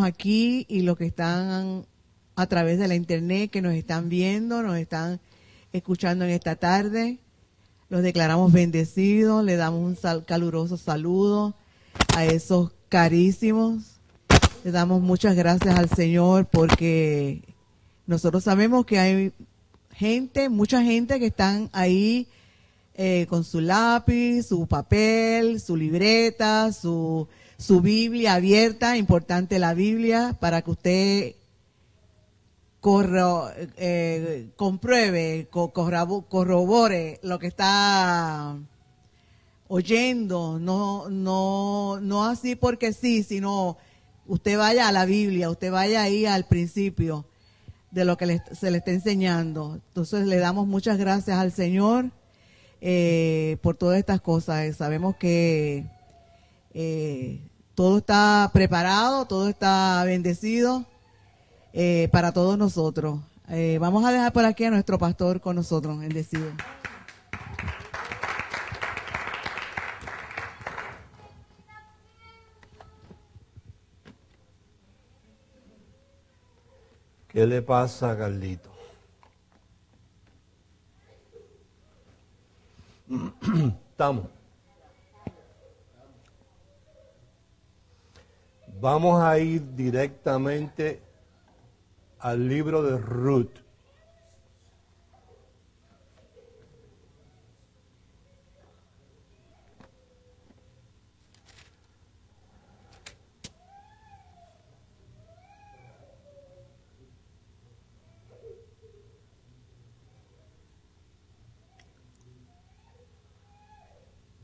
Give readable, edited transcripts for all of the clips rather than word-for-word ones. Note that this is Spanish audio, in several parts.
aquí y los que están a través de la internet, que nos están viendo, nos están escuchando en esta tarde. Los declaramos bendecidos, le damos un caluroso saludo a esos carísimos. Le damos muchas gracias al Señor porque nosotros sabemos que hay gente, mucha gente que están ahí con su lápiz, su papel, su libreta, su Biblia abierta. Importante la Biblia para que usted compruebe, corrobore lo que está oyendo, no así porque sí, sino usted vaya a la Biblia, usted vaya ahí al principio de lo que se le está enseñando. Entonces le damos muchas gracias al Señor por todas estas cosas. Sabemos que todo está preparado, todo está bendecido para todos nosotros. Vamos a dejar por aquí a nuestro pastor con nosotros, bendecido. ¿Qué le pasa a Carlito? Estamos. Vamos a ir directamente al libro de Ruth.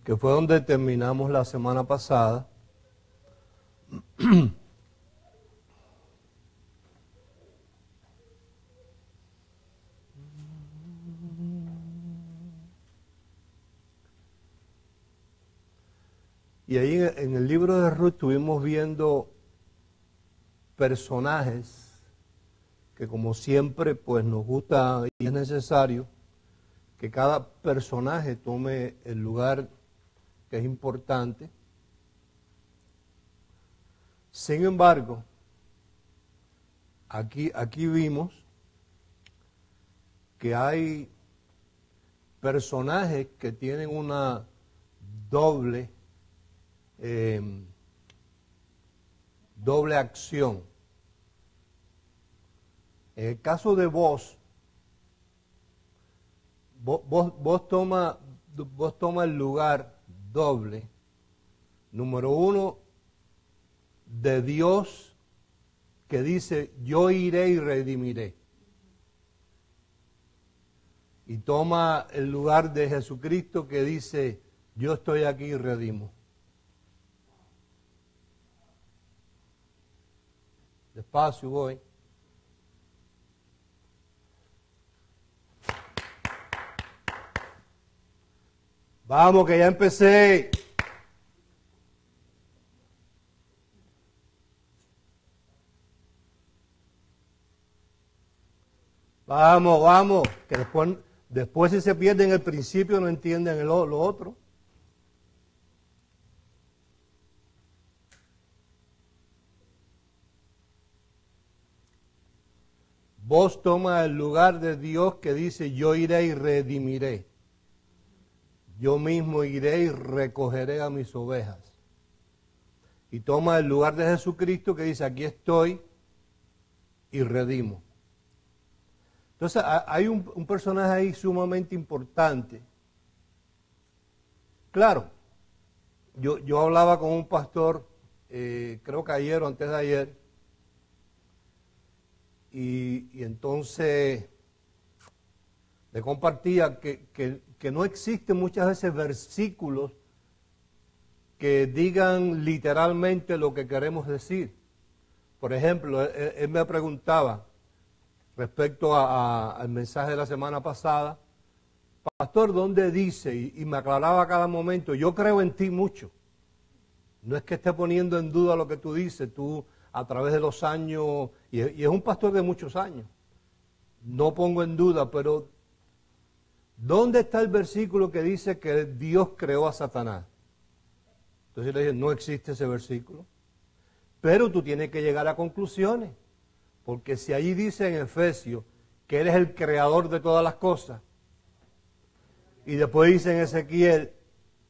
Que fue donde terminamos la semana pasada. Y ahí en el libro de Ruth estuvimos viendo personajes que, como siempre, pues nos gusta y es necesario que cada personaje tome el lugar que es importante. Sin embargo, aquí vimos que hay personajes que tienen una doble acción. En el caso de vos toma el lugar doble, número uno, de Dios, que dice, yo iré y redimiré. Y toma el lugar de Jesucristo, que dice, yo estoy aquí y redimo. Despacio voy. Vamos, que ya empecé. Vamos, que después si se pierde en el principio no entienden lo otro. Vos toma el lugar de Dios, que dice, yo iré y redimiré. Yo mismo iré y recogeré a mis ovejas. Y toma el lugar de Jesucristo, que dice, aquí estoy y redimo. Entonces hay un personaje ahí sumamente importante. Claro, yo hablaba con un pastor, creo que ayer o antes de ayer, y entonces le compartía que no existen muchas veces versículos que digan literalmente lo que queremos decir. Por ejemplo, él me preguntaba respecto al mensaje de la semana pasada, pastor, ¿dónde dice? Y me aclaraba a cada momento, yo creo en ti mucho. No es que esté poniendo en duda lo que tú dices, tú a través de los años, y es un pastor de muchos años, no pongo en duda, pero ¿dónde está el versículo que dice que Dios creó a Satanás? Entonces le dije, no existe ese versículo. Pero tú tienes que llegar a conclusiones, porque si allí dice en Efesios que eres el creador de todas las cosas, y después dice en Ezequiel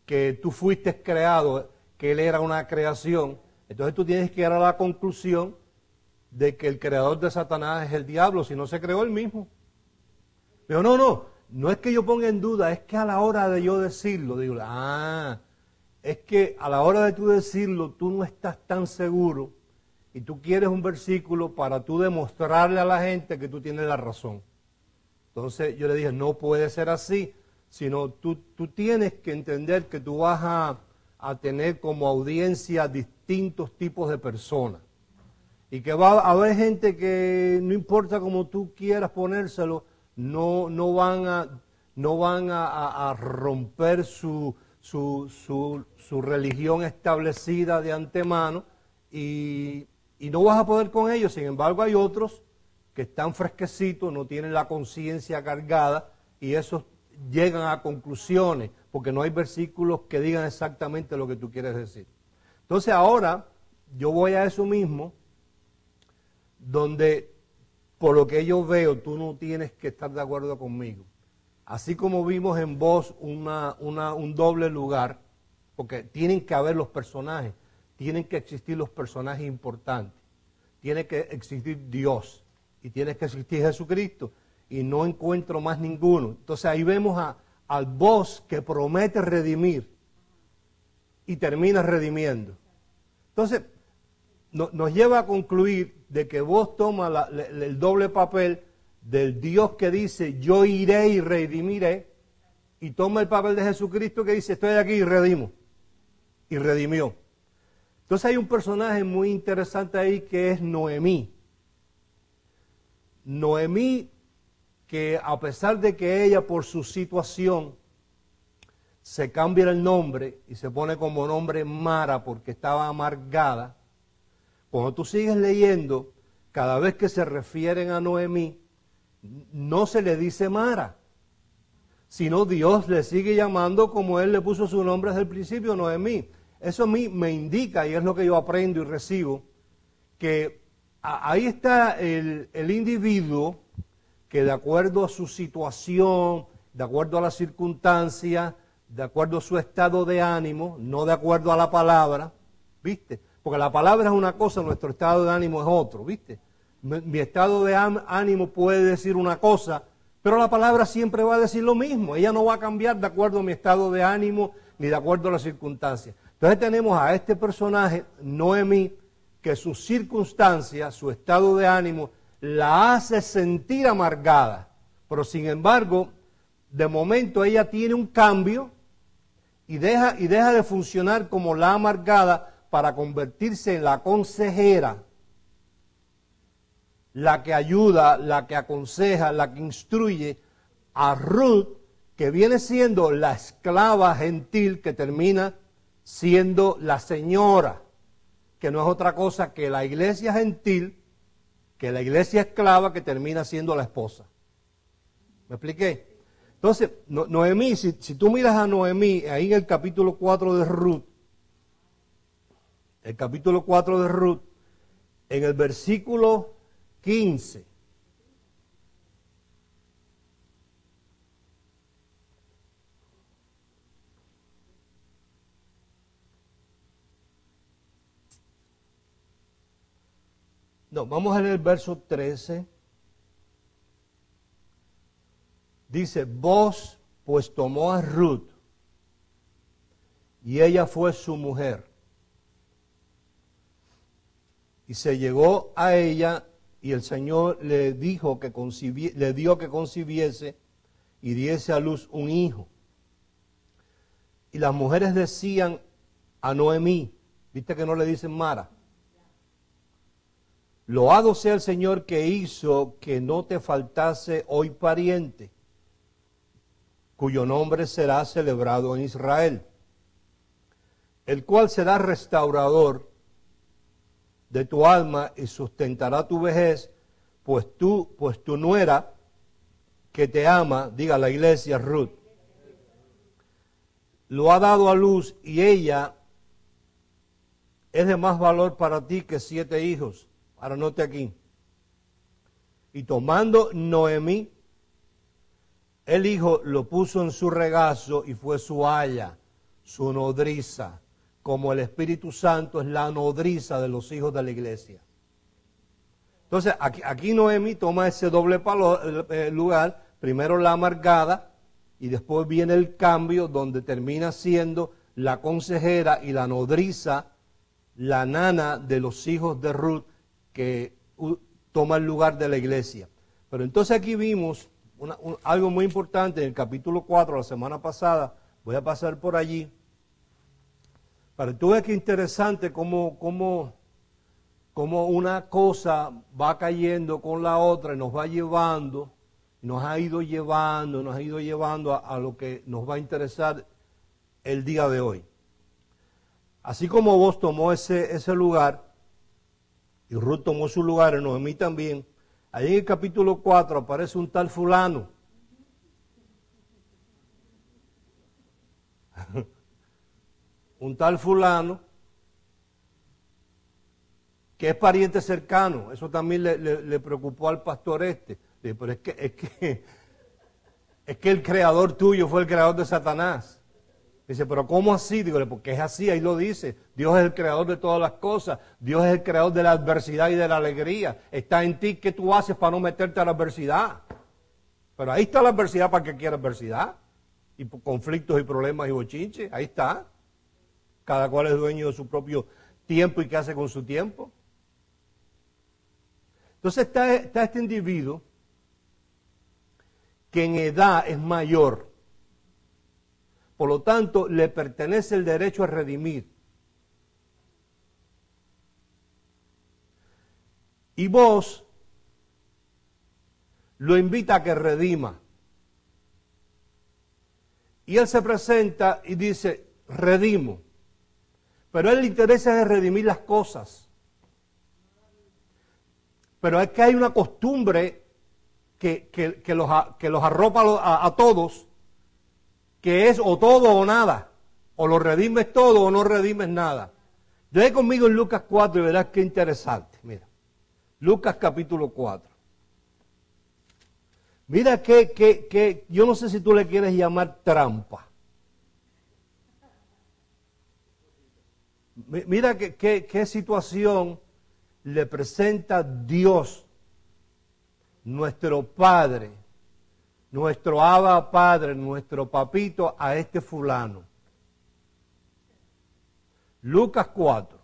que tú fuiste creado, que él era una creación, entonces tú tienes que llegar a la conclusión de que el creador de Satanás es el diablo, si no se creó él mismo. Pero no es que yo ponga en duda, es que a la hora de yo decirlo, digo, es que a la hora de tú decirlo, tú no estás tan seguro y tú quieres un versículo para tú demostrarle a la gente que tú tienes la razón. Entonces yo le dije, no puede ser así, sino tú tienes que entender que tú vas a tener como audiencia distintos tipos de personas. Y que va a haber gente que no importa cómo tú quieras ponérselo, no van a romper su religión establecida de antemano y no vas a poder con ellos. Sin embargo, hay otros que están fresquecitos, no tienen la conciencia cargada y esos llegan a conclusiones porque no hay versículos que digan exactamente lo que tú quieres decir. Entonces ahora yo voy a eso mismo, donde por lo que yo veo tú no tienes que estar de acuerdo conmigo. Así como vimos en vos un doble lugar, porque tienen que haber los personajes, tienen que existir los personajes importantes, tiene que existir Dios y tiene que existir Jesucristo y no encuentro más ninguno. Entonces ahí vemos al vos que promete redimir y termina redimiendo. Entonces nos lleva a concluir de que vos tomas el doble papel del Dios que dice yo iré y redimiré, y toma el papel de Jesucristo que dice estoy aquí y redimo, y redimió. Entonces hay un personaje muy interesante ahí que es Noemí. Noemí, que a pesar de que ella por su situación se cambia el nombre y se pone como nombre Mara porque estaba amargada, cuando tú sigues leyendo, cada vez que se refieren a Noemí, no se le dice Mara, sino Dios le sigue llamando como Él le puso su nombre desde el principio, Noemí. Eso a mí me indica, y es lo que yo aprendo y recibo, que ahí está el individuo que de acuerdo a su situación, de acuerdo a las circunstancias, de acuerdo a su estado de ánimo, no de acuerdo a la palabra, ¿viste? Porque la palabra es una cosa, nuestro estado de ánimo es otro, ¿viste? Mi estado de ánimo puede decir una cosa, pero la palabra siempre va a decir lo mismo. Ella no va a cambiar de acuerdo a mi estado de ánimo ni de acuerdo a las circunstancias. Entonces tenemos a este personaje, Noemí, que sus circunstancias, su estado de ánimo, la hace sentir amargada. Pero sin embargo, de momento ella tiene un cambio y deja de funcionar como la amargada para convertirse en la consejera, la que ayuda, la que aconseja, la que instruye a Ruth, que viene siendo la esclava gentil que termina siendo la señora, que no es otra cosa que la iglesia gentil, que la iglesia esclava que termina siendo la esposa. ¿Me expliqué? Entonces, Noemí, si tú miras a Noemí, ahí en el capítulo 4 de Ruth, en el versículo 15, vamos a leer el verso 13. Dice, vos pues tomó a Ruth y ella fue su mujer. Y se llegó a ella y el Señor le dio que concibiese y diese a luz un hijo. Y las mujeres decían a Noemí, viste que no le dicen Mara, loado sea el Señor que hizo que no te faltase hoy pariente, cuyo nombre será celebrado en Israel, el cual será restaurador de tu alma y sustentará tu vejez, pues tu nuera que te ama, diga la iglesia Ruth, lo ha dado a luz y ella es de más valor para ti que 7 hijos. Ahora note aquí. Y tomando Noemí, el hijo lo puso en su regazo y fue su aya, su nodriza, como el Espíritu Santo es la nodriza de los hijos de la iglesia. Entonces, aquí Noemí toma ese doble lugar, primero la amargada, y después viene el cambio donde termina siendo la consejera y la nodriza, la nana de los hijos de Ruth, que toma el lugar de la iglesia. Pero entonces aquí vimos algo muy importante en el capítulo 4, la semana pasada, voy a pasar por allí, para que tú veas que interesante cómo una cosa va cayendo con la otra y nos va llevando, nos ha ido llevando a lo que nos va a interesar el día de hoy. Así como vos tomó ese lugar, y Ruth tomó su lugar, y Noemí también, ahí en el capítulo 4 aparece un tal fulano. Un tal fulano que es pariente cercano. Eso también le preocupó al pastor este. Dije, pero es que el creador tuyo fue el creador de Satanás. Dice, pero ¿cómo así? Digo, porque es así, ahí lo dice. Dios es el creador de todas las cosas. Dios es el creador de la adversidad y de la alegría. Está en ti, ¿qué tú haces para no meterte a la adversidad? Pero ahí está la adversidad para que quiera adversidad. Y conflictos y problemas y bochinches, ahí está. Cada cual es dueño de su propio tiempo y qué hace con su tiempo. Entonces está este individuo que en edad es mayor. Por lo tanto, le pertenece el derecho a redimir. Y vos lo invita a que redima. Y él se presenta y dice, redimo. Pero a él le interesa es redimir las cosas. Pero es que hay una costumbre que los arropa a todos, que es o todo o nada. O lo redimes todo o no redimes nada. Lee conmigo en Lucas 4 y verás qué interesante. Mira, Lucas capítulo 4. Mira que yo no sé si tú le quieres llamar trampa. Mira qué situación le presenta Dios, nuestro Padre, nuestro Abba Padre, nuestro papito, a este fulano. Lucas 4.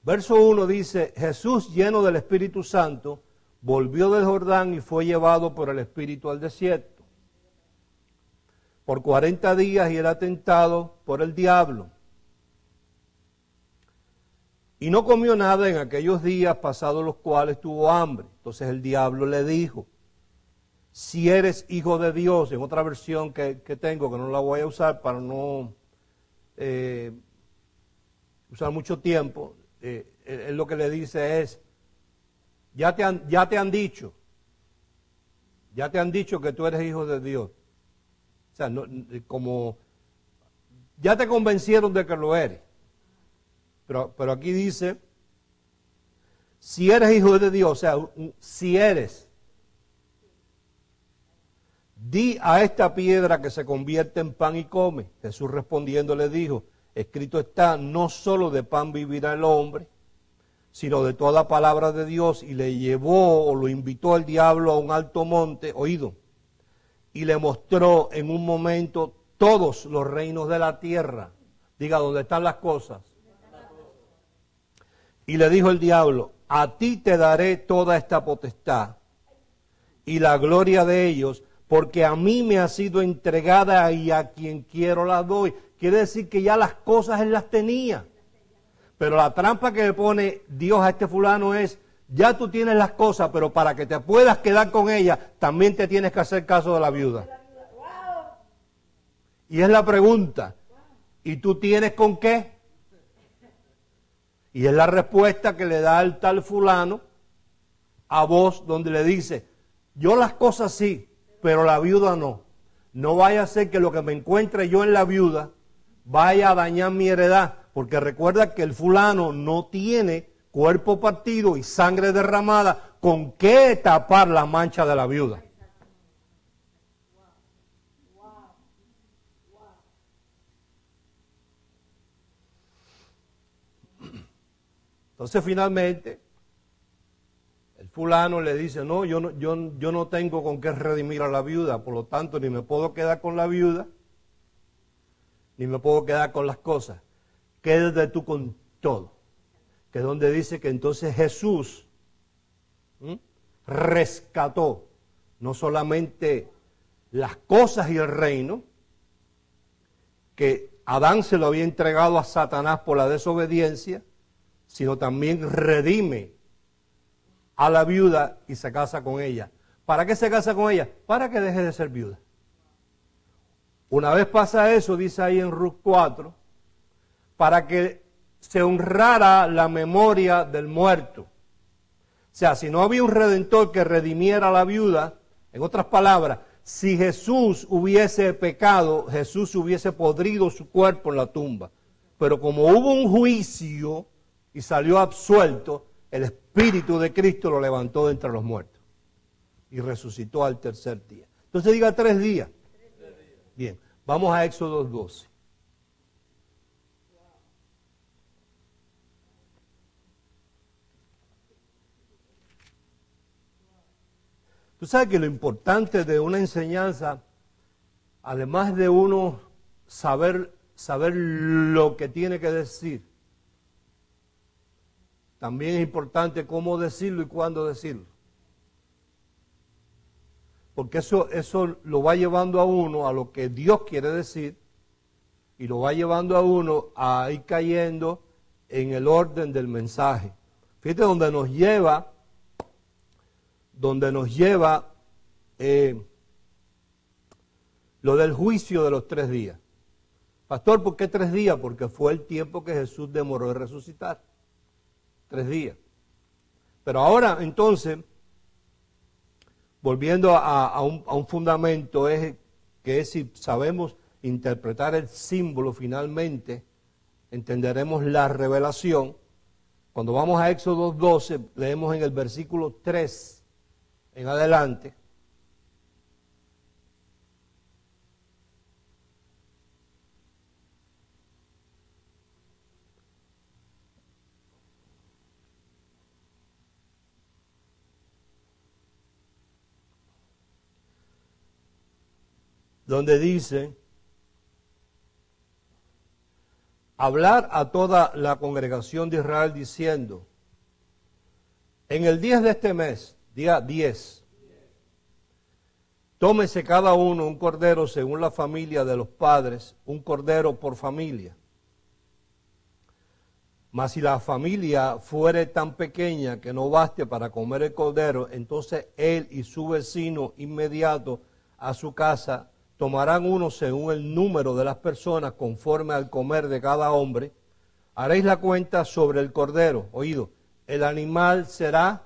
Verso 1 dice, Jesús lleno del Espíritu Santo, volvió del Jordán y fue llevado por el Espíritu al desierto. Por 40 días y era tentado por el diablo. Y no comió nada en aquellos días, pasados los cuales tuvo hambre. Entonces el diablo le dijo, si eres hijo de Dios, en otra versión que tengo, que no la voy a usar para no usar mucho tiempo, él lo que le dice es, ya te han dicho que tú eres hijo de Dios. O sea, como ya te convencieron de que lo eres. Pero aquí dice, si eres hijo de Dios, o sea, si eres, di a esta piedra que se convierte en pan y come. Jesús respondiendo le dijo, escrito está, no solo de pan vivirá el hombre, sino de toda palabra de Dios. Y le llevó o lo invitó el diablo a un alto monte, oído, y le mostró en un momento todos los reinos de la tierra. Diga, ¿dónde están las cosas? Y le dijo el diablo, a ti te daré toda esta potestad y la gloria de ellos, porque a mí me ha sido entregada y a quien quiero la doy. Quiere decir que ya las cosas él las tenía. Pero la trampa que le pone Dios a este fulano es, ya tú tienes las cosas, pero para que te puedas quedar con ellas, también te tienes que hacer caso de la viuda. Y es la pregunta, ¿y tú tienes con qué? Y es la respuesta que le da el tal fulano a vos, donde le dice, Yo las cosas sí, pero la viuda no. No vaya a ser que lo que me encuentre yo en la viuda vaya a dañar mi heredad, porque recuerda que el fulano no tiene cuerpo partido y sangre derramada con qué tapar la mancha de la viuda. Entonces finalmente el fulano le dice, no, yo no tengo con qué redimir a la viuda, por lo tanto ni me puedo quedar con la viuda, ni me puedo quedar con las cosas. Quédate tú con todo. Que es donde dice que entonces Jesús rescató no solamente las cosas y el reino, que Adán se lo había entregado a Satanás por la desobediencia, sino también redime a la viuda y se casa con ella. ¿Para qué se casa con ella? Para que deje de ser viuda. Una vez pasa eso, dice ahí en Ruth 4, para que se honrara la memoria del muerto. O sea, si no había un redentor que redimiera a la viuda, en otras palabras, si Jesús hubiese pecado, Jesús hubiese podrido su cuerpo en la tumba. Pero como hubo un juicio y salió absuelto, el Espíritu de Cristo lo levantó de entre los muertos y resucitó al tercer día. Entonces diga 3 días. Bien, vamos a Éxodo 12. Tú sabes que lo importante de una enseñanza, además de uno saber lo que tiene que decir, también es importante cómo decirlo y cuándo decirlo. Porque eso lo va llevando a uno a lo que Dios quiere decir y lo va llevando a uno a ir cayendo en el orden del mensaje. Fíjate donde nos lleva lo del juicio de los 3 días. Pastor, ¿por qué 3 días? Porque fue el tiempo que Jesús demoró en resucitar. 3 días. Pero ahora, entonces, volviendo a un fundamento, que es si sabemos interpretar el símbolo finalmente, entenderemos la revelación. Cuando vamos a Éxodo 12, leemos en el versículo 3 en adelante. Donde dice, hablar a toda la congregación de Israel diciendo, en el 10 de este mes, día 10, tómese cada uno un cordero según la familia de los padres, un cordero por familia. Mas si la familia fuere tan pequeña que no baste para comer el cordero, entonces él y su vecino inmediato a su casa tomarán uno según el número de las personas conforme al comer de cada hombre. Haréis la cuenta sobre el cordero. Oído, el animal será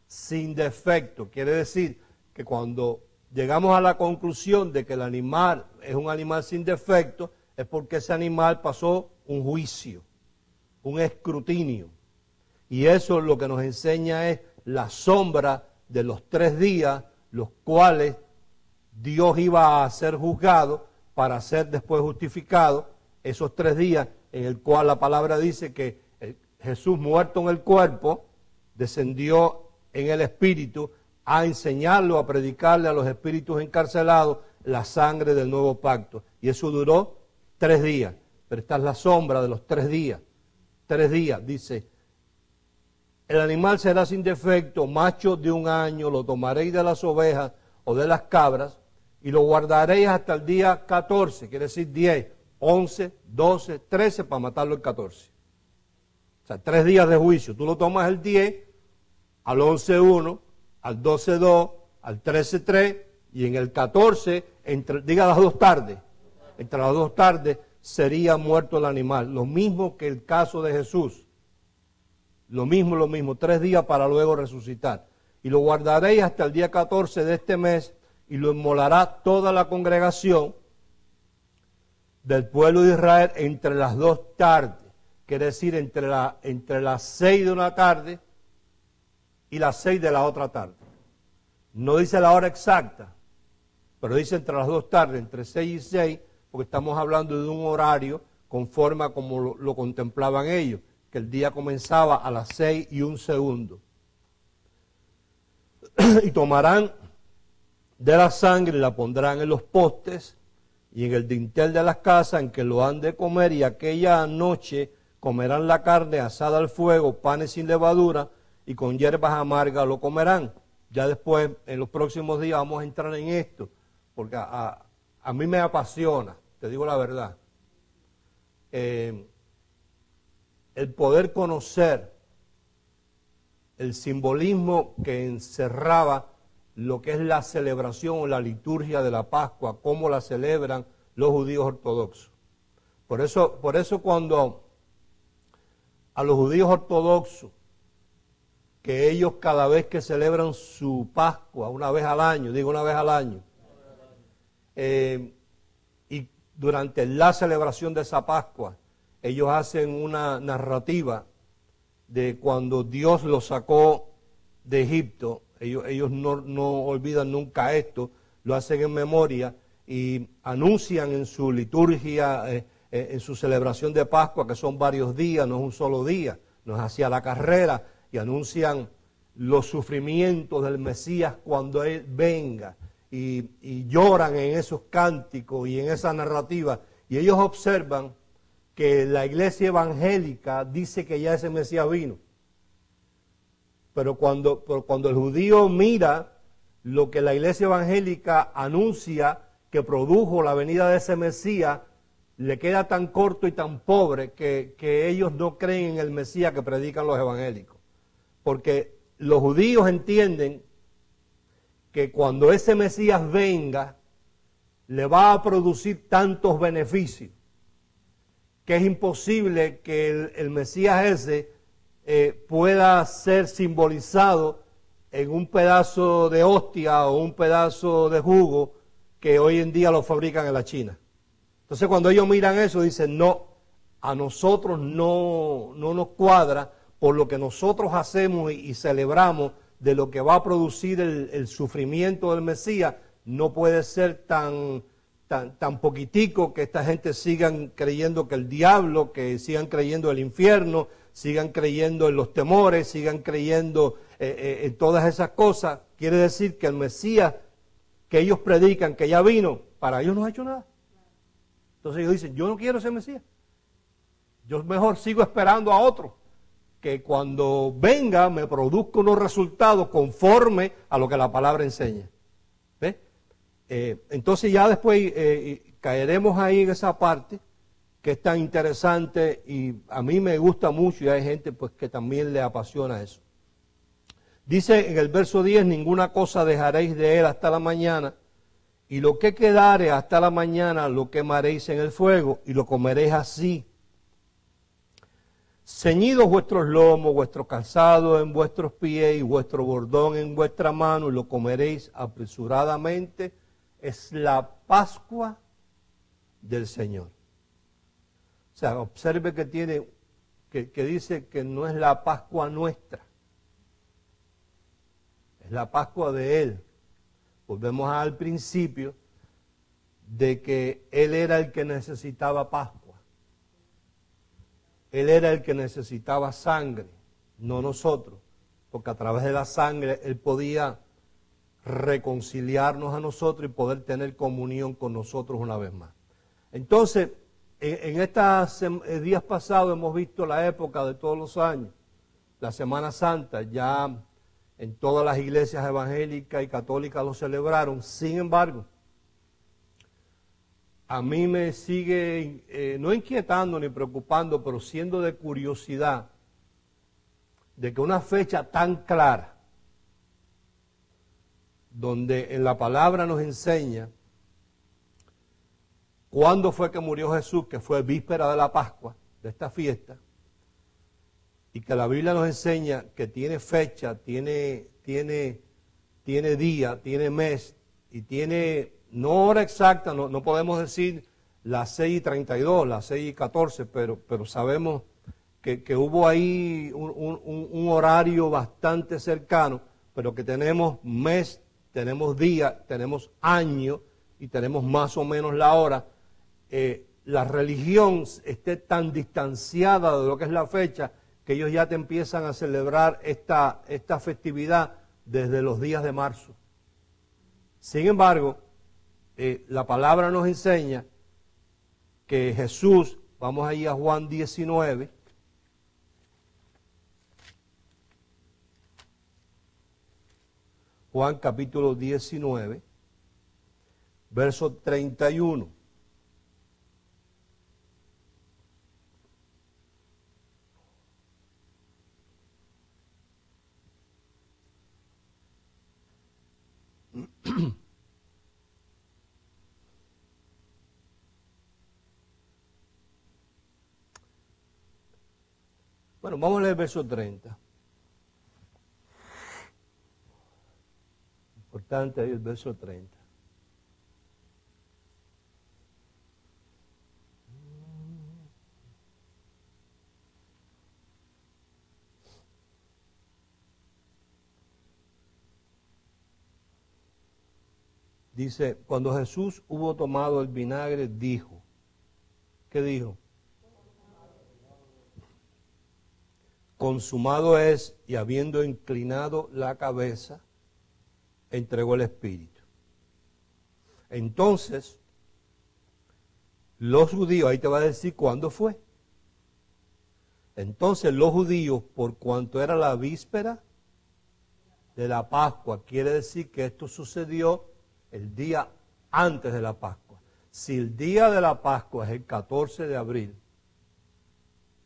sin defecto. Quiere decir que cuando llegamos a la conclusión de que el animal es un animal sin defecto, es porque ese animal pasó un juicio, un escrutinio. Y eso lo que nos enseña es la sombra de los 3 días, los cuales Dios iba a ser juzgado para ser después justificado. Esos 3 días en el cual la palabra dice que Jesús, muerto en el cuerpo, descendió en el espíritu a enseñarlo, a predicarle a los espíritus encarcelados la sangre del nuevo pacto. Y eso duró 3 días. Pero esta es la sombra de los 3 días. 3 días, dice, el animal será sin defecto, macho de 1 año, lo tomaréis de las ovejas o de las cabras, y lo guardaréis hasta el día 14, quiere decir 10, 11, 12, 13, para matarlo el 14. O sea, 3 días de juicio. Tú lo tomas el 10, al 11, 1, al 12, 2, al 13, 3, y en el 14, diga las 2 tardes, entre las 2 tardes sería muerto el animal. Lo mismo que el caso de Jesús. Lo mismo, 3 días para luego resucitar. y lo guardaréis hasta el día 14 de este mes, y lo inmolará toda la congregación del pueblo de Israel entre las 2 tardes, quiere decir entre las 6 de una tarde y las 6 de la otra tarde. No dice la hora exacta, pero dice entre las 2 tardes, entre 6 y 6, porque estamos hablando de un horario conforme a como lo contemplaban ellos, que el día comenzaba a las 6 y 1 segundo. Y tomarán de la sangre y la pondrán en los postes y en el dintel de las casas en que lo han de comer, y aquella noche comerán la carne asada al fuego, panes sin levadura, y con hierbas amargas lo comerán. Ya después, en los próximos días, vamos a entrar en esto, porque a mí me apasiona, te digo la verdad. El poder conocer el simbolismo que encerraba lo que es la celebración o la liturgia de la Pascua, cómo la celebran los judíos ortodoxos. Por eso cuando a los judíos ortodoxos, que ellos cada vez que celebran su Pascua, una vez al año, y durante la celebración de esa Pascua, ellos hacen una narrativa de cuando Dios los sacó de Egipto. Ellos no olvidan nunca esto, lo hacen en memoria y anuncian en su liturgia, en su celebración de Pascua, que son varios días, no es un solo día, no es hacia la carrera, y anuncian los sufrimientos del Mesías cuando Él venga, y lloran en esos cánticos y en esa narrativa, y ellos observan que la iglesia evangélica dice que ya ese Mesías vino. Pero cuando el judío mira lo que la iglesia evangélica anuncia que produjo la venida de ese Mesías, le queda tan corto y tan pobre que ellos no creen en el Mesías que predican los evangélicos. Porque los judíos entienden que cuando ese Mesías venga, le va a producir tantos beneficios, que es imposible que el Mesías ese pueda ser simbolizado en un pedazo de hostia o un pedazo de jugo que hoy en día lo fabrican en la China. Entonces cuando ellos miran eso dicen, no, a nosotros no nos cuadra por lo que nosotros hacemos y celebramos de lo que va a producir el sufrimiento del Mesías, no puede ser tan poquitico que esta gente sigan creyendo que el diablo, que sigan creyendo el infierno, sigan creyendo en los temores, sigan creyendo en todas esas cosas. Quiere decir que el Mesías que ellos predican, que ya vino, para ellos no ha hecho nada. Entonces ellos dicen, yo no quiero ese Mesías. Yo mejor sigo esperando a otro, que cuando venga me produzca unos resultados conforme a lo que la palabra enseña. ¿Ves? Entonces ya después caeremos ahí en esa parte que es tan interesante y a mí me gusta mucho y hay gente pues que también le apasiona eso. Dice en el verso 10, ninguna cosa dejaréis de él hasta la mañana, y lo que quedare hasta la mañana lo quemaréis en el fuego y lo comeréis así. Ceñidos vuestros lomos, vuestro calzado en vuestros pies y vuestro bordón en vuestra mano, y lo comeréis apresuradamente. Es la Pascua del Señor. O sea, observe que dice que no es la Pascua nuestra, es la Pascua de Él. Volvemos al principio de que Él era el que necesitaba Pascua. Él era el que necesitaba sangre, no nosotros, porque a través de la sangre Él podía reconciliarnos a nosotros y poder tener comunión con nosotros una vez más. Entonces, en estos días pasados hemos visto la época de todos los años, la Semana Santa, ya en todas las iglesias evangélicas y católicas lo celebraron. Sin embargo, a mí me sigue, no inquietando ni preocupando, pero siendo de curiosidad, de que una fecha tan clara, donde en la palabra nos enseña cuándo fue que murió Jesús, que fue víspera de la Pascua, de esta fiesta, y que la Biblia nos enseña que tiene fecha, tiene día, tiene mes y tiene, no hora exacta, no podemos decir las 6:32, las 6:14, pero sabemos que hubo ahí un horario bastante cercano, pero que tenemos mes, tenemos día, tenemos año y tenemos más o menos la hora. La religión esté tan distanciada de lo que es la fecha que ellos ya te empiezan a celebrar esta festividad desde los días de marzo. Sin embargo, la palabra nos enseña que Jesús, vamos ahí a Juan 19, Juan capítulo 19, verso 31. Bueno, vamos a leer el verso 30. Importante ahí el verso 30. Dice, cuando Jesús hubo tomado el vinagre, dijo, ¿qué dijo? Consumado es, y habiendo inclinado la cabeza, entregó el Espíritu. Entonces, los judíos, ahí te va a decir cuándo fue. Entonces los judíos, por cuanto era la víspera de la Pascua, quiere decir que esto sucedió el día antes de la Pascua. Si el día de la Pascua es el 14 de abril,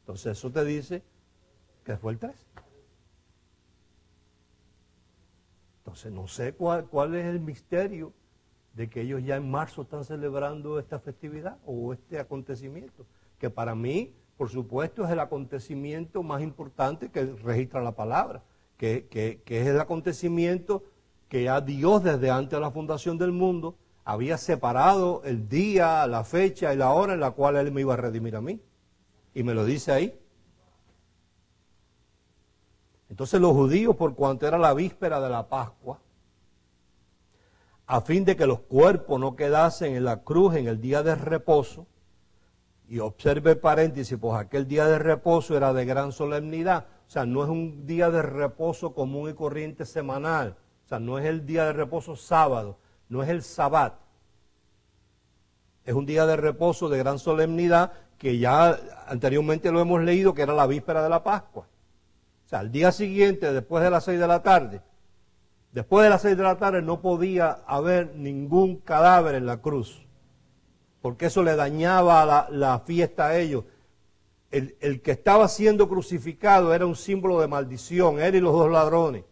entonces eso te dice que fue el 3. Entonces no sé cuál es el misterio de que ellos ya en marzo están celebrando esta festividad o este acontecimiento, que para mí, por supuesto, es el acontecimiento más importante que registra la palabra, que es el acontecimiento que ya Dios desde antes de la fundación del mundo había separado el día, la fecha y la hora en la cual Él me iba a redimir a mí. Y me lo dice ahí. Entonces los judíos, por cuanto era la víspera de la Pascua, a fin de que los cuerpos no quedasen en la cruz en el día de reposo, y observe el paréntesis, pues aquel día de reposo era de gran solemnidad, o sea, no es un día de reposo común y corriente semanal, o sea, no es el día de reposo sábado, no es el sabbat, es un día de reposo de gran solemnidad que ya anteriormente lo hemos leído, que era la víspera de la Pascua. O sea, al día siguiente, después de las 6 de la tarde, no podía haber ningún cadáver en la cruz, porque eso le dañaba la fiesta a ellos. El que estaba siendo crucificado era un símbolo de maldición, él y los dos ladrones.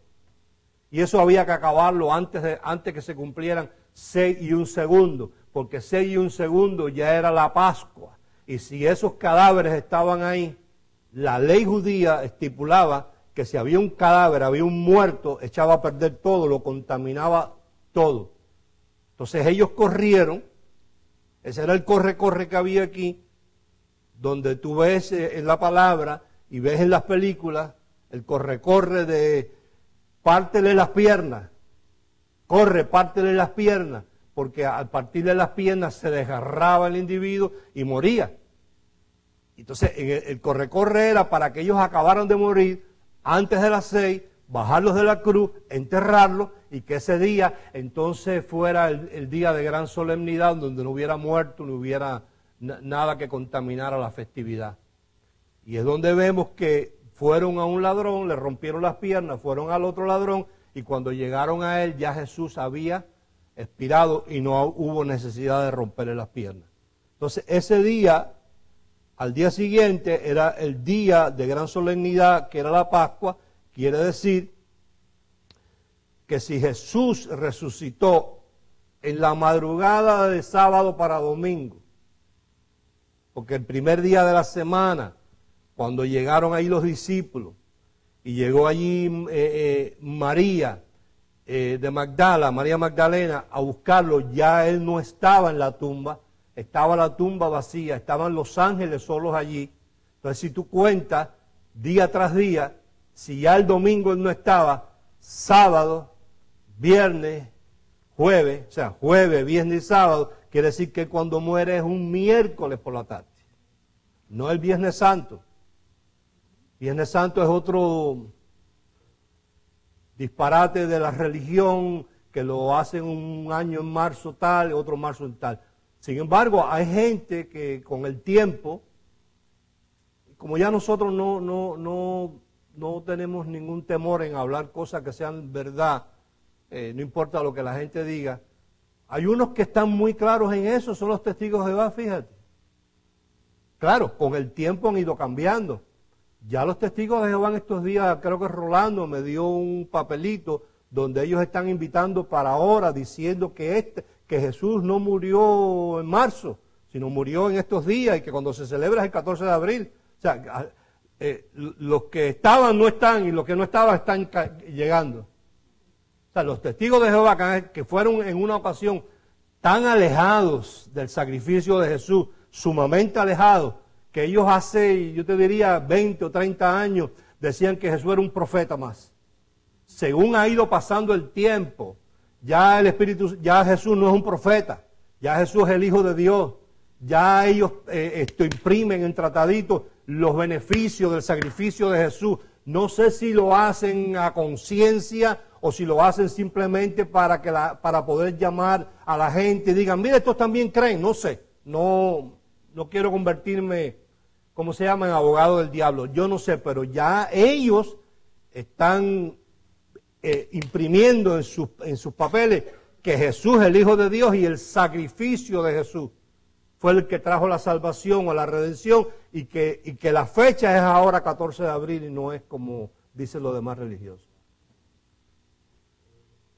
Y eso había que acabarlo antes que se cumplieran 6 y 1 segundo, porque 6 y 1 segundo ya era la Pascua. Y si esos cadáveres estaban ahí, la ley judía estipulaba que si había un cadáver, había un muerto, echaba a perder todo, lo contaminaba todo. Entonces ellos corrieron, ese era el corre-corre que había aquí, donde tú ves en la palabra y ves en las películas el corre-corre de pártele las piernas, corre, pártele las piernas, porque al partirle las piernas se desgarraba el individuo y moría. Entonces el corre-corre era para que ellos acabaran de morir antes de las 6, bajarlos de la cruz, enterrarlos y que ese día entonces fuera el día de gran solemnidad donde no hubiera muerto, no hubiera nada que contaminara la festividad. Y es donde vemos que fueron a un ladrón, le rompieron las piernas, fueron al otro ladrón y cuando llegaron a él ya Jesús había expirado y no hubo necesidad de romperle las piernas. Entonces ese día, al día siguiente, era el día de gran solemnidad que era la Pascua, quiere decir que si Jesús resucitó en la madrugada de sábado para domingo, porque el primer día de la semana cuando llegaron ahí los discípulos, y llegó allí María de Magdala, María Magdalena, a buscarlo, ya él no estaba en la tumba, estaba la tumba vacía, estaban los ángeles solos allí. Entonces, si tú cuentas día tras día, si ya el domingo él no estaba, sábado, viernes, jueves, o sea, jueves, viernes y sábado, quiere decir que cuando muere es un miércoles por la tarde, no el Viernes Santo. Viernes Santo es otro disparate de la religión, que lo hacen un año en marzo tal, otro marzo en tal. Sin embargo, hay gente que con el tiempo, como ya nosotros no tenemos ningún temor en hablar cosas que sean verdad, no importa lo que la gente diga, hay unos que están muy claros en eso, son los testigos de Jehová, fíjate. Claro, con el tiempo han ido cambiando. Ya los testigos de Jehová en estos días, creo que Rolando me dio un papelito donde ellos están invitando para ahora, diciendo que Jesús no murió en marzo, sino murió en estos días y que cuando se celebra es el 14 de abril. O sea, los que estaban no están y los que no estaban están llegando. O sea, los testigos de Jehová que fueron en una ocasión tan alejados del sacrificio de Jesús, sumamente alejados, que ellos hace, yo te diría, 20 o 30 años, decían que Jesús era un profeta más. Según ha ido pasando el tiempo, ya Jesús no es un profeta, ya Jesús es el Hijo de Dios, ya ellos imprimen en trataditos los beneficios del sacrificio de Jesús. No sé si lo hacen a conciencia o si lo hacen simplemente para poder llamar a la gente y digan, mira, estos también creen, no sé, no quiero convertirme, ¿cómo se llama?, en abogado del diablo, yo no sé, pero ya ellos están imprimiendo en sus papeles que Jesús es el Hijo de Dios y el sacrificio de Jesús fue el que trajo la salvación o la redención y que la fecha es ahora 14 de abril y no es como dicen los demás religiosos.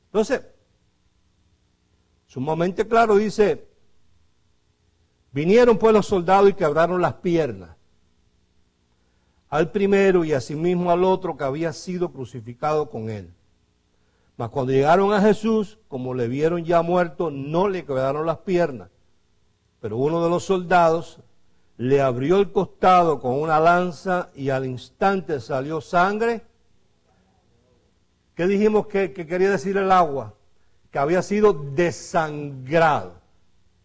Entonces, sumamente claro dice, vinieron pues los soldados y quebraron las piernas al primero y asimismo al otro que había sido crucificado con él. Mas cuando llegaron a Jesús, como le vieron ya muerto, no le quebraron las piernas. Pero uno de los soldados le abrió el costado con una lanza y al instante salió sangre. ¿Qué dijimos que quería decir el agua? Que había sido desangrado,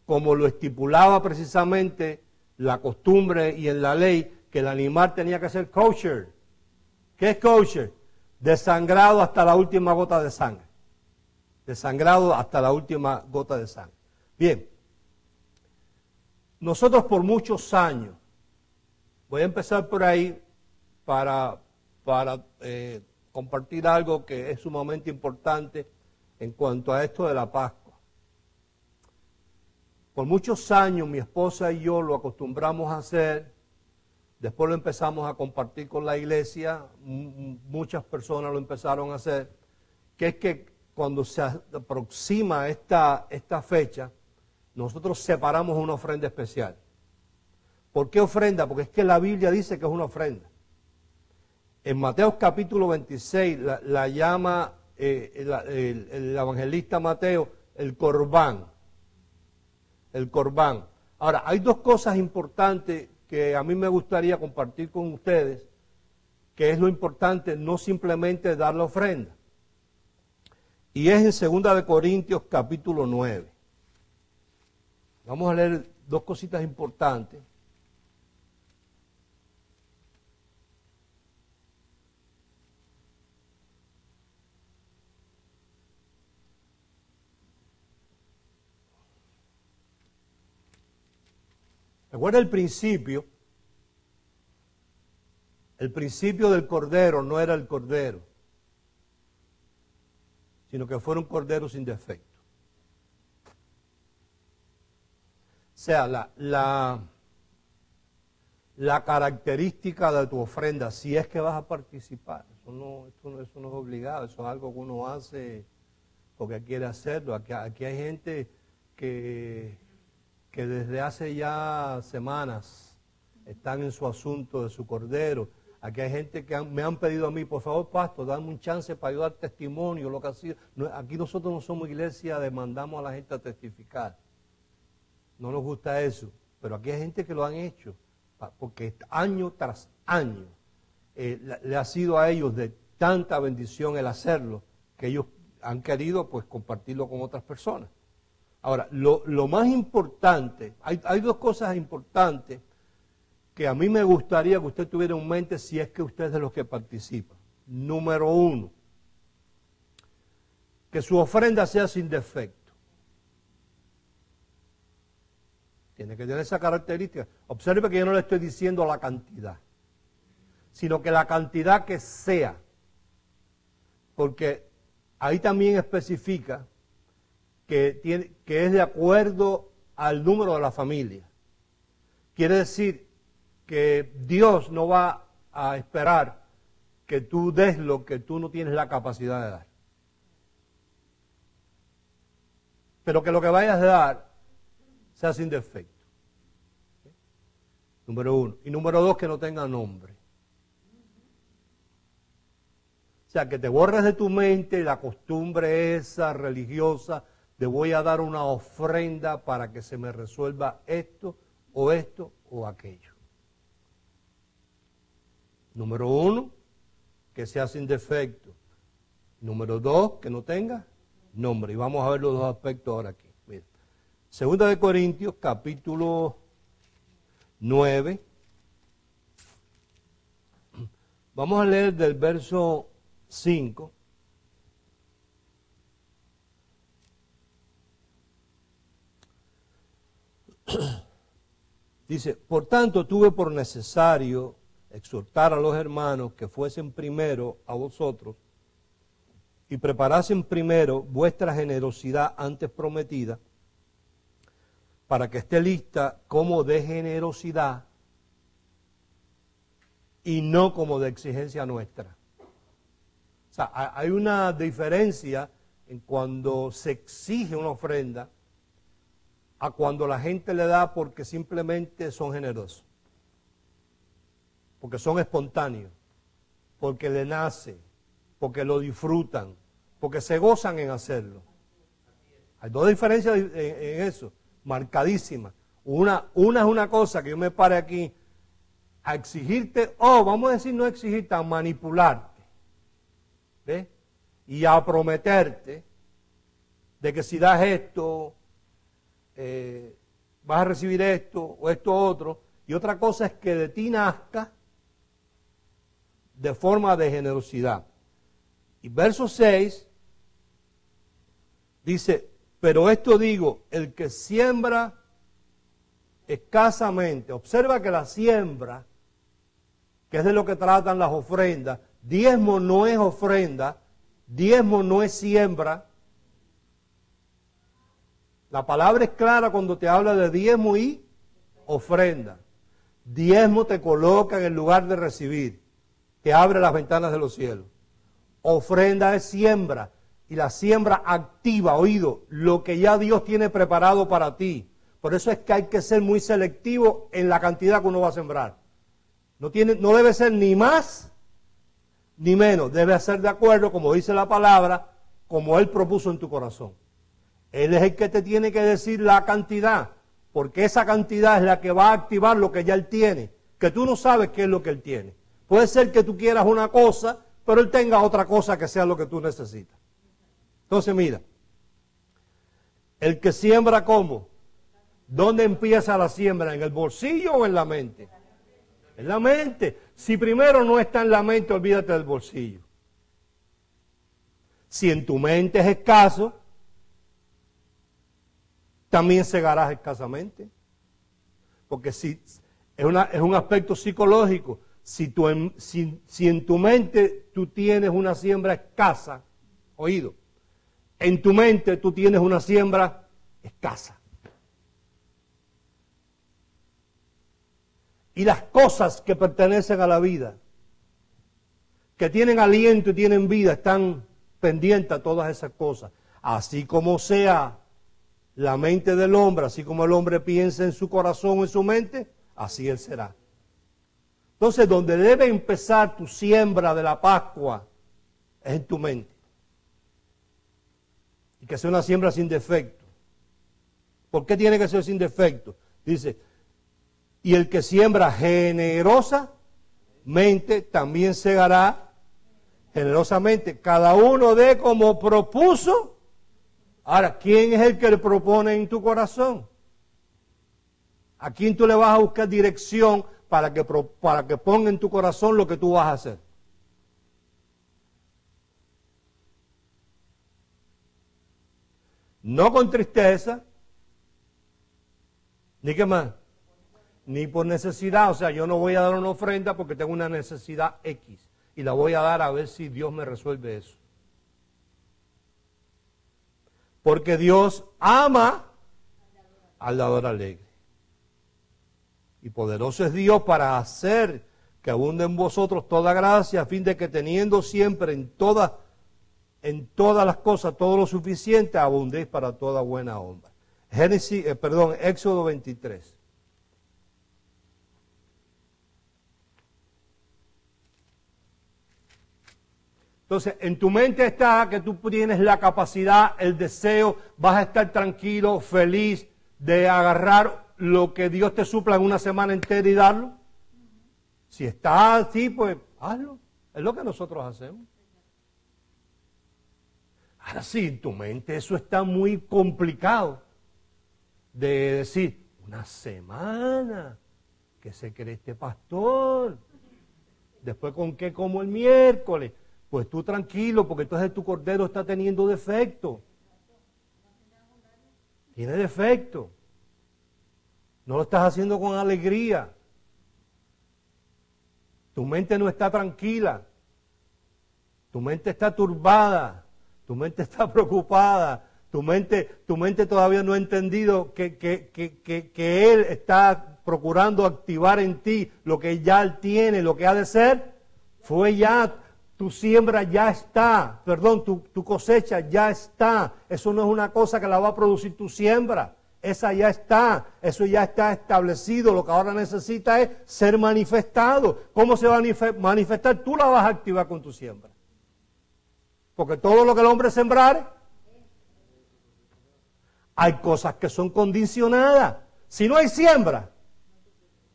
como lo estipulaba precisamente la costumbre y en la ley, que el animal tenía que ser kosher. ¿Qué es kosher? Desangrado hasta la última gota de sangre. Desangrado hasta la última gota de sangre. Bien, nosotros por muchos años, voy a empezar por ahí para compartir algo que es sumamente importante en cuanto a esto de la Pascua. Por muchos años mi esposa y yo lo acostumbramos a hacer, después lo empezamos a compartir con la iglesia, muchas personas lo empezaron a hacer, que es que cuando se aproxima esta fecha, nosotros separamos una ofrenda especial. ¿Por qué ofrenda? Porque es que la Biblia dice que es una ofrenda. En Mateo capítulo 26 la llama el evangelista Mateo el corbán. El corbán. Ahora, hay dos cosas importantes que a mí me gustaría compartir con ustedes, que es lo importante, no simplemente dar la ofrenda. Y es en 2 de Corintios capítulo 9. Vamos a leer dos cositas importantes. Recuerda el principio del cordero no era el cordero, sino que fuera un cordero sin defecto. O sea, la característica de tu ofrenda, si es que vas a participar, eso no es obligado, eso es algo que uno hace porque quiere hacerlo. Aquí hay gente que desde hace ya semanas están en su asunto de su cordero. Aquí hay gente que me han pedido a mí, por favor, pastor, dame un chance para ayudar testimonio, lo que ha sido. Aquí nosotros no somos iglesia de mandamos a la gente a testificar. No nos gusta eso, pero aquí hay gente que lo han hecho, porque año tras año le ha sido a ellos de tanta bendición el hacerlo, que ellos han querido pues compartirlo con otras personas. Ahora, lo más importante, hay dos cosas importantes que a mí me gustaría que usted tuviera en mente si es que usted es de los que participa. Número uno, que su ofrenda sea sin defecto. Tiene que tener esa característica. Observe que yo no le estoy diciendo la cantidad, sino que la cantidad que sea, porque ahí también especifica que es de acuerdo al número de la familia. Quiere decir que Dios no va a esperar que tú des lo que tú no tienes la capacidad de dar. Pero que lo que vayas a dar sea sin defecto. Número uno. Y número dos, que no tenga nombre. O sea, que te borres de tu mente la costumbre esa religiosa de voy a dar una ofrenda para que se me resuelva esto o aquello. Número uno, que sea sin defecto. Número dos, que no tenga nombre. Y vamos a ver los dos aspectos ahora aquí. Mira. Segunda de Corintios, capítulo 9. Vamos a leer del verso 5. Dice, por tanto tuve por necesario exhortar a los hermanos que fuesen primero a vosotros y preparasen primero vuestra generosidad antes prometida, para que esté lista como de generosidad y no como de exigencia nuestra. O sea, hay una diferencia en cuando se exige una ofrenda a cuando la gente le da porque simplemente son generosos, porque son espontáneos, porque le nace, porque lo disfrutan, porque se gozan en hacerlo. Hay dos diferencias en eso, marcadísimas. Una es una cosa que yo me pare aquí a exigirte, vamos a decir no exigirte, a manipularte, ¿ves? Y a prometerte de que si das esto, vas a recibir esto o esto otro. Y otra cosa es que de ti nazca de forma de generosidad. Y verso 6 dice, pero esto digo, el que siembra escasamente, observa que la siembra, que es de lo que tratan las ofrendas, diezmo no es ofrenda, diezmo no es siembra. La palabra es clara cuando te habla de diezmo y ofrenda. Diezmo te coloca en el lugar de recibir, te abre las ventanas de los cielos. Ofrenda es siembra, y la siembra activa, oído, lo que ya Dios tiene preparado para ti. Por eso es que hay que ser muy selectivo en la cantidad que uno va a sembrar. No debe ser ni más ni menos, debe ser de acuerdo, como dice la palabra, como Él propuso en tu corazón. Él es el que te tiene que decir la cantidad, porque esa cantidad es la que va a activar lo que ya Él tiene, que tú no sabes qué es lo que Él tiene. Puede ser que tú quieras una cosa, pero Él tenga otra cosa que sea lo que tú necesitas. Entonces mira, el que siembra, ¿cómo? ¿Dónde empieza la siembra? ¿En el bolsillo o en la mente? En la mente. Si primero no está en la mente, olvídate del bolsillo. Si en tu mente es escaso, también segarás escasamente. Porque si es un aspecto psicológico. Si en tu mente tú tienes una siembra escasa, oído, en tu mente tú tienes una siembra escasa. Y las cosas que pertenecen a la vida, que tienen aliento y tienen vida, están pendientes a todas esas cosas. Así como sea la mente del hombre, así como el hombre piensa en su corazón o en su mente, así él será. Entonces, donde debe empezar tu siembra de la Pascua es en tu mente. Y que sea una siembra sin defecto. ¿Por qué tiene que ser sin defecto? Dice, y el que siembra generosamente también segará generosamente. Cada uno dé como propuso. Ahora, ¿quién es el que le propone en tu corazón? ¿A quién tú le vas a buscar dirección para que ponga en tu corazón lo que tú vas a hacer? No con tristeza, ni qué más, ni por necesidad. O sea, yo no voy a dar una ofrenda porque tengo una necesidad X y la voy a dar a ver si Dios me resuelve eso. Porque Dios ama al dador alegre. Y poderoso es Dios para hacer que abunde en vosotros toda gracia, a fin de que teniendo siempre en todas las cosas todo lo suficiente, abundéis para toda buena obra. Éxodo 23. Entonces, en tu mente está que tú tienes la capacidad, el deseo, vas a estar tranquilo, feliz de agarrar lo que Dios te supla en una semana entera y darlo. Si está así, pues hazlo. Es lo que nosotros hacemos. Ahora sí, en tu mente eso está muy complicado de decir, una semana, ¿qué se cree este pastor? Después, ¿con qué como el miércoles? Pues tú tranquilo, porque entonces tu cordero está teniendo defecto. Tiene defecto. No lo estás haciendo con alegría. Tu mente no está tranquila. Tu mente está turbada. Tu mente está preocupada. Tu mente todavía no ha entendido que Él está procurando activar en ti lo que ya Él tiene, lo que ha de ser. Fue ya. Tu siembra ya está, tu cosecha ya está. Eso no es una cosa que la va a producir tu siembra. Esa ya está, eso ya está establecido. Lo que ahora necesita es ser manifestado. ¿Cómo se va a manifestar? Tú la vas a activar con tu siembra. Porque todo lo que el hombre sembrare, hay cosas que son condicionadas. Si no hay siembra,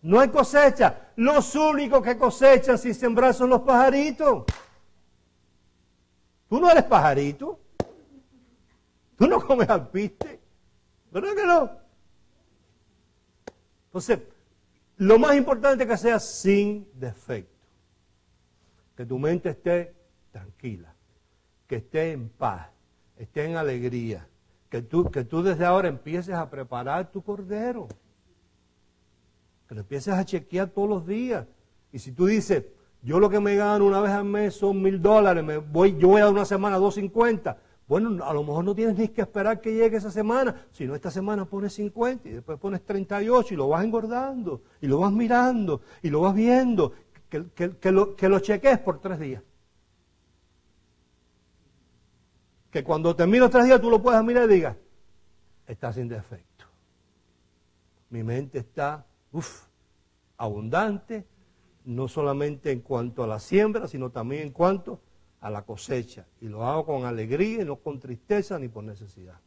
no hay cosecha. Los únicos que cosechan sin sembrar son los pajaritos. Tú no eres pajarito. Tú no comes alpiste. ¿Verdad que no? Entonces, lo más importante es que sea sin defecto. Que tu mente esté tranquila. Que esté en paz. Esté en alegría. Que tú desde ahora empieces a preparar tu cordero. Que lo empieces a chequear todos los días. Y si tú dices, yo lo que me gano una vez al mes son $1,000, yo voy a dar una semana 250. Bueno, a lo mejor no tienes ni que esperar que llegue esa semana, sino esta semana pones 50 y después pones 38 y lo vas engordando, y lo vas mirando, y lo vas viendo, que lo cheques por 3 días. Que cuando termine los 3 días tú lo puedas mirar y digas, está sin defecto. Mi mente está, abundante, no solamente en cuanto a la siembra, sino también en cuanto a la cosecha. Y lo hago con alegría y no con tristeza ni por necesidad.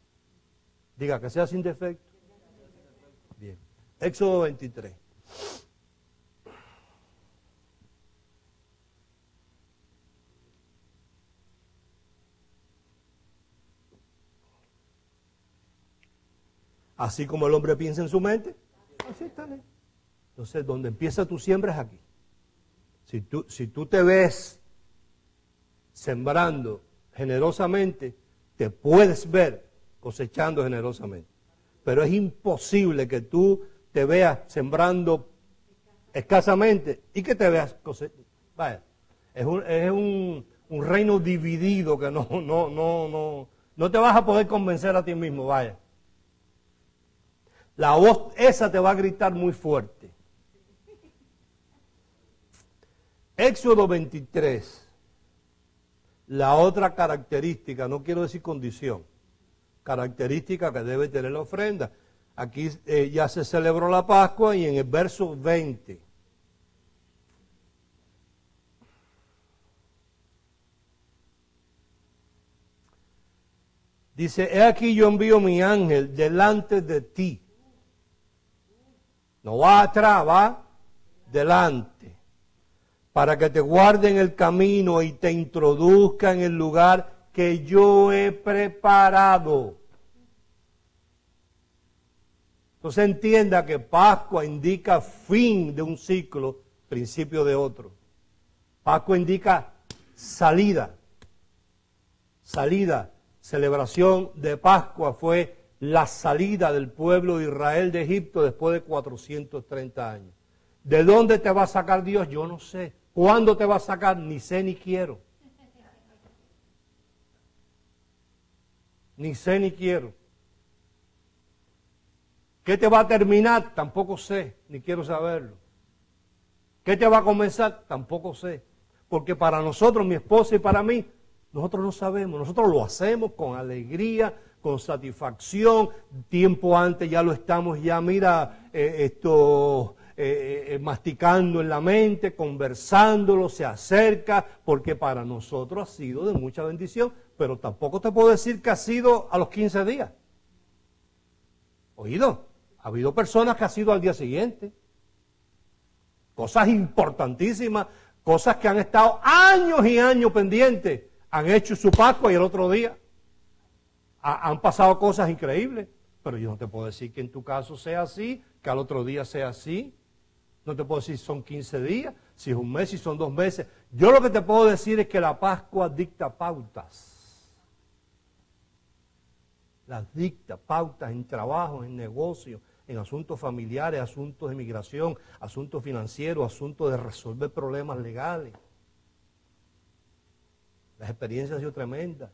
Diga, que sea sin defecto. Bien. Éxodo 23. Así como el hombre piensa en su mente, así está. Entonces, donde empieza tu siembra es aquí. Si tú te ves sembrando generosamente, te puedes ver cosechando generosamente. Pero es imposible que tú te veas sembrando escasamente y que te veas cosechando. Vaya, es un reino dividido que no te vas a poder convencer a ti mismo, vaya. La voz esa te va a gritar muy fuerte. Éxodo 23. La otra característica, no quiero decir condición, característica que debe tener la ofrenda. Aquí ya se celebró la Pascua y en el verso 20 Dice, he aquí yo envío mi ángel delante de ti. No va atrás, va delante. Para que te guarde en el camino y te introduzca en el lugar que yo he preparado. Entonces entienda que Pascua indica fin de un ciclo, principio de otro. Pascua indica salida. Salida. Celebración de Pascua fue la salida del pueblo de Israel de Egipto después de 430 años. ¿De dónde te va a sacar Dios? Yo no sé. ¿Cuándo te va a sacar? Ni sé ni quiero. Ni sé ni quiero. ¿Qué te va a terminar? Tampoco sé, ni quiero saberlo. ¿Qué te va a comenzar? Tampoco sé. Porque para nosotros, mi esposa y para mí, nosotros no sabemos. Nosotros lo hacemos con alegría, con satisfacción. Tiempo antes ya lo estamos masticando en la mente, conversándolo, se acerca, porque para nosotros ha sido de mucha bendición. Pero tampoco te puedo decir que ha sido a los 15 días. ¿Oído? Ha habido personas que ha sido al día siguiente. Cosas importantísimas, cosas que han estado años y años pendientes. Han hecho su Pascua y el otro día. Han pasado cosas increíbles. Pero yo no te puedo decir que en tu caso sea así, que al otro día sea así. No te puedo decir si son 15 días, si es un mes, si son 2 meses. Yo lo que te puedo decir es que la Pascua dicta pautas. Las dicta pautas en trabajo, en negocios, en asuntos familiares, asuntos de migración, asuntos financieros, asuntos de resolver problemas legales. Las experiencias han sido tremendas.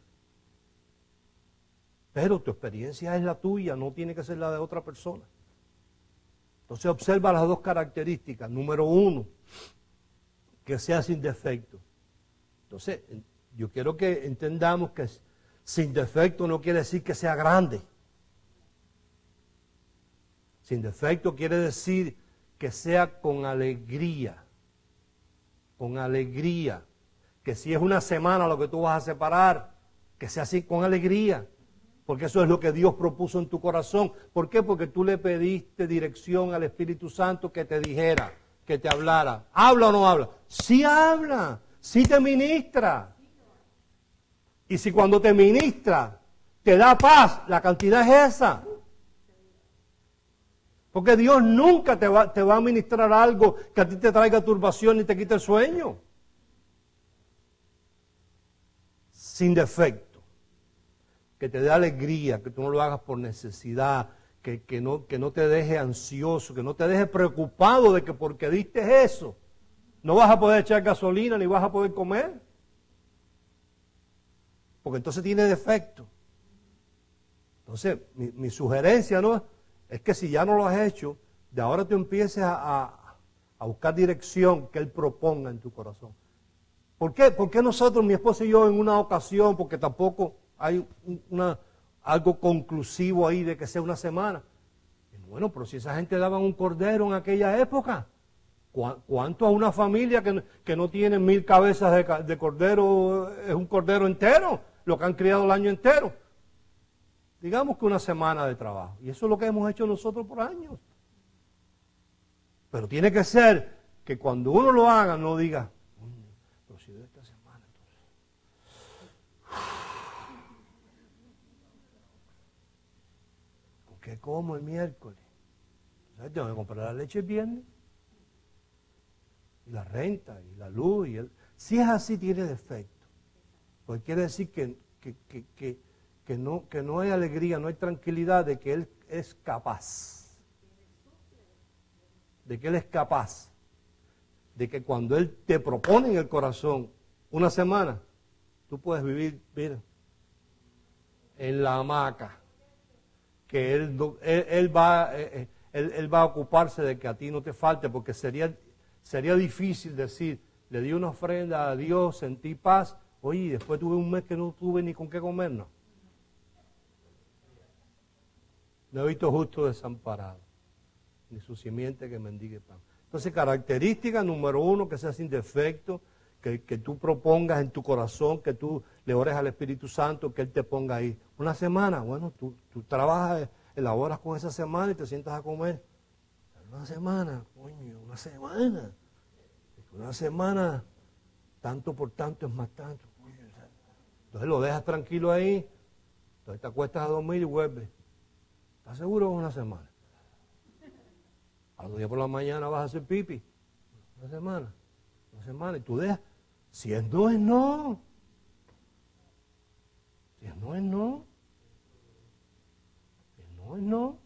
Pero tu experiencia es la tuya, no tiene que ser la de otra persona. Entonces observa las dos características. Número 1, que sea sin defecto. Entonces, yo quiero que entendamos que sin defecto no quiere decir que sea grande. Sin defecto quiere decir que sea con alegría. Con alegría. Que si es una semana lo que tú vas a separar, que sea así con alegría. Porque eso es lo que Dios propuso en tu corazón. ¿Por qué? Porque tú le pediste dirección al Espíritu Santo que te dijera, que te hablara. ¿Habla o no habla? Sí habla, sí te ministra. Y si cuando te ministra te da paz, la cantidad es esa. Porque Dios nunca te va a ministrar algo que a ti te traiga turbación y te quite el sueño. Sin defecto. Que te dé alegría, que tú no lo hagas por necesidad, que no te deje ansioso, que no te deje preocupado de que porque diste eso, no vas a poder echar gasolina ni vas a poder comer. Porque entonces tiene defecto. Entonces, mi sugerencia, ¿no?, es que si ya no lo has hecho, de ahora tú empieces a buscar dirección que Él proponga en tu corazón. ¿Por qué? Porque nosotros, mi esposa y yo, en una ocasión, porque tampoco hay algo conclusivo ahí de que sea una semana. Bueno, pero si esa gente daban un cordero en aquella época, ¿cuánto a una familia que no tiene 1000 cabezas de cordero es un cordero entero? Lo que han criado el año entero. Digamos que una semana de trabajo. Y eso es lo que hemos hecho nosotros por años. Pero tiene que ser que cuando uno lo haga, no diga, pero si de esta semana, entonces. ¿Con qué como el miércoles? ¿Sabes? Tengo que comprar la leche el viernes. Y la renta, y la luz. Si es así, tiene defecto. Pues quiere decir que no hay alegría, no hay tranquilidad de que Él es capaz. De que Él es capaz. De que cuando Él te propone en el corazón una semana, tú puedes vivir, mira, en la hamaca. Que Él va a ocuparse de que a ti no te falte, porque sería difícil decir, le di una ofrenda a Dios, sentí paz, oye, después tuve un mes que no tuve ni con qué comer, no. No he visto justo desamparado, ni su simiente que mendigue pan. Entonces, característica número 1, que sea sin defecto, que tú propongas en tu corazón, que tú le ores al Espíritu Santo, que Él te ponga ahí. Una semana, bueno, tú trabajas, elaboras con esa semana y te sientas a comer. Una semana, coño, una semana. Una semana, tanto por tanto es más tanto. Entonces lo dejas tranquilo ahí, entonces te acuestas a dormir y vuelves. ¿Estás seguro que es una semana? A los días por la mañana vas a hacer pipi. Una semana, y tú dejas. Si es no, es no. Si es no, es no. Si es no, es no.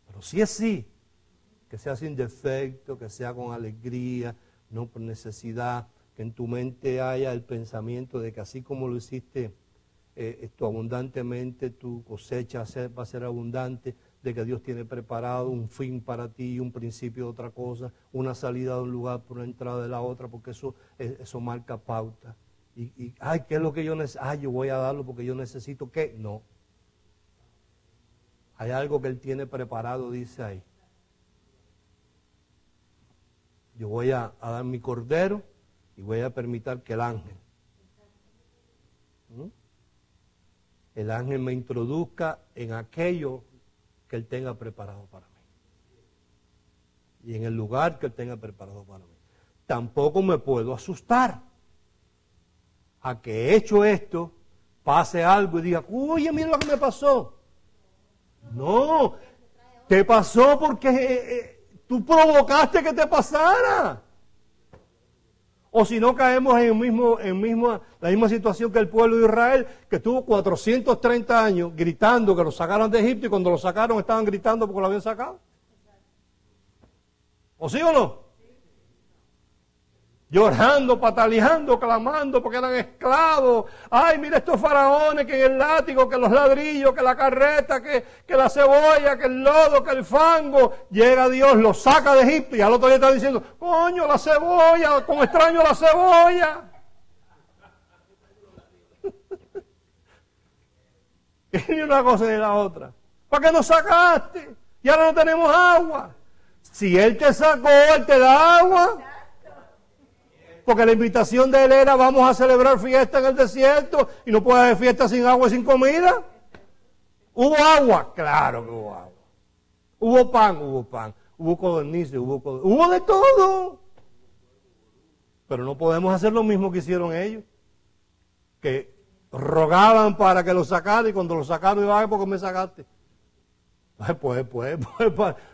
Pero si es sí, que sea sin defecto, que sea con alegría, no por necesidad, que en tu mente haya el pensamiento de que así como lo hiciste esto abundantemente, tu cosecha va a ser abundante, de que Dios tiene preparado un fin para ti, un principio de otra cosa, una salida de un lugar por una entrada de la otra, porque eso marca pauta. Ay, ¿qué es lo que yo necesito? Ay, yo voy a darlo porque yo necesito, ¿qué? No. Hay algo que Él tiene preparado, dice ahí. Yo voy a dar mi cordero y voy a permitir que el ángel me introduzca en aquello que Él tenga preparado para mí. Y en el lugar que Él tenga preparado para mí. Tampoco me puedo asustar a que hecho esto, pase algo y diga, oye, mira lo que me pasó. No, te pasó porque tú provocaste que te pasara. O si no caemos en la misma situación que el pueblo de Israel, que tuvo 430 años gritando que lo sacaran de Egipto y cuando lo sacaron estaban gritando porque lo habían sacado. ¿O sí o no? Llorando, pataleando, clamando porque eran esclavos. Ay, mira estos faraones, que el látigo, que los ladrillos, que la carreta, que la cebolla, que el lodo, que el fango. Llega Dios, los saca de Egipto y al otro día está diciendo, coño, la cebolla, como extraño la cebolla. Y ni una cosa ni la otra. ¿Para qué nos sacaste? Y ahora no tenemos agua. Si Él te sacó, Él te da agua. Porque la invitación de Él era, vamos a celebrar fiesta en el desierto y no puede haber fiesta sin agua y sin comida. ¿Hubo agua? Claro que hubo agua. ¿Hubo pan? Hubo pan. ¿Hubo codornices? Hubo de todo. Pero no podemos hacer lo mismo que hicieron ellos. Que rogaban para que lo sacaran y cuando lo sacaron iban, ¿por qué me sacaste?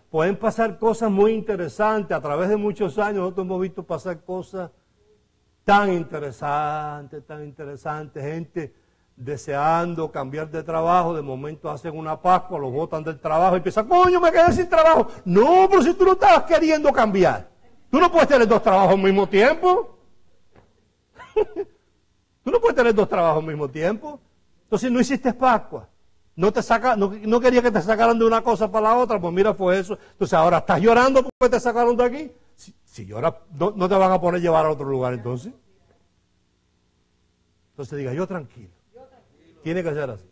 Pueden pasar cosas muy interesantes. A través de muchos años nosotros hemos visto pasar cosas tan interesante, gente deseando cambiar de trabajo, de momento hacen una Pascua, los botan del trabajo y piensan, coño, me quedé sin trabajo. No, pero si tú no estabas queriendo cambiar, tú no puedes tener dos trabajos al mismo tiempo. Tú no puedes tener dos trabajos al mismo tiempo. Entonces no hiciste Pascua. No quería que te sacaran de una cosa para la otra, pues mira, fue eso. Entonces ahora estás llorando porque te sacaron de aquí. Si lloras, no te van a poner a llevar a otro lugar entonces. Entonces diga, yo tranquilo. Tiene que ser así.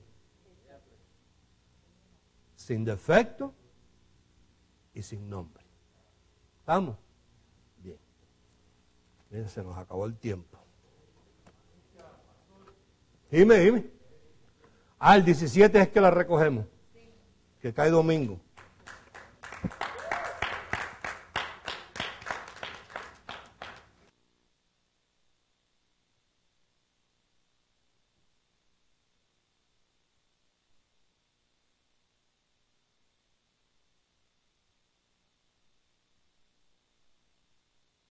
Sin defecto y sin nombre. ¿Estamos? Bien. Miren, se nos acabó el tiempo. Dime. El 17 es que la recogemos. Que cae domingo.